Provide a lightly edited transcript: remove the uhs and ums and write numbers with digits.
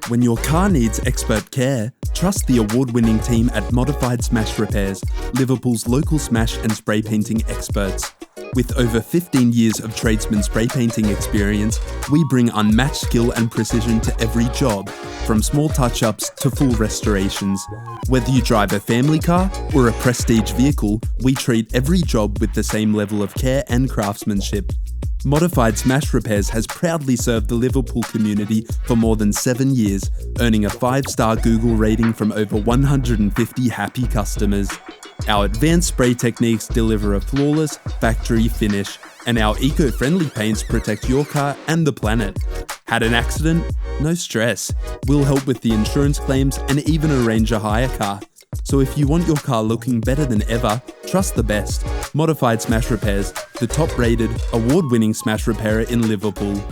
When your car needs expert care, trust the award-winning team at Modified Smash Repairs, Liverpool's local smash and spray painting experts. With over 15 years of tradesman spray painting experience, we bring unmatched skill and precision to every job, from small touch-ups to full restorations. Whether you drive a family car or a prestige vehicle, we treat every job with the same level of care and craftsmanship. Modified Smash Repairs has proudly served the Liverpool community for more than 7 years, earning a 5-star Google rating from over 150 happy customers. Our advanced spray techniques deliver a flawless, factory finish, and our eco-friendly paints protect your car and the planet. Had an accident? No stress. We'll help with the insurance claims and even arrange a hire car. So if you want your car looking better than ever, trust the best. Modified Smash Repairs, the top-rated, award-winning smash repairer in Liverpool.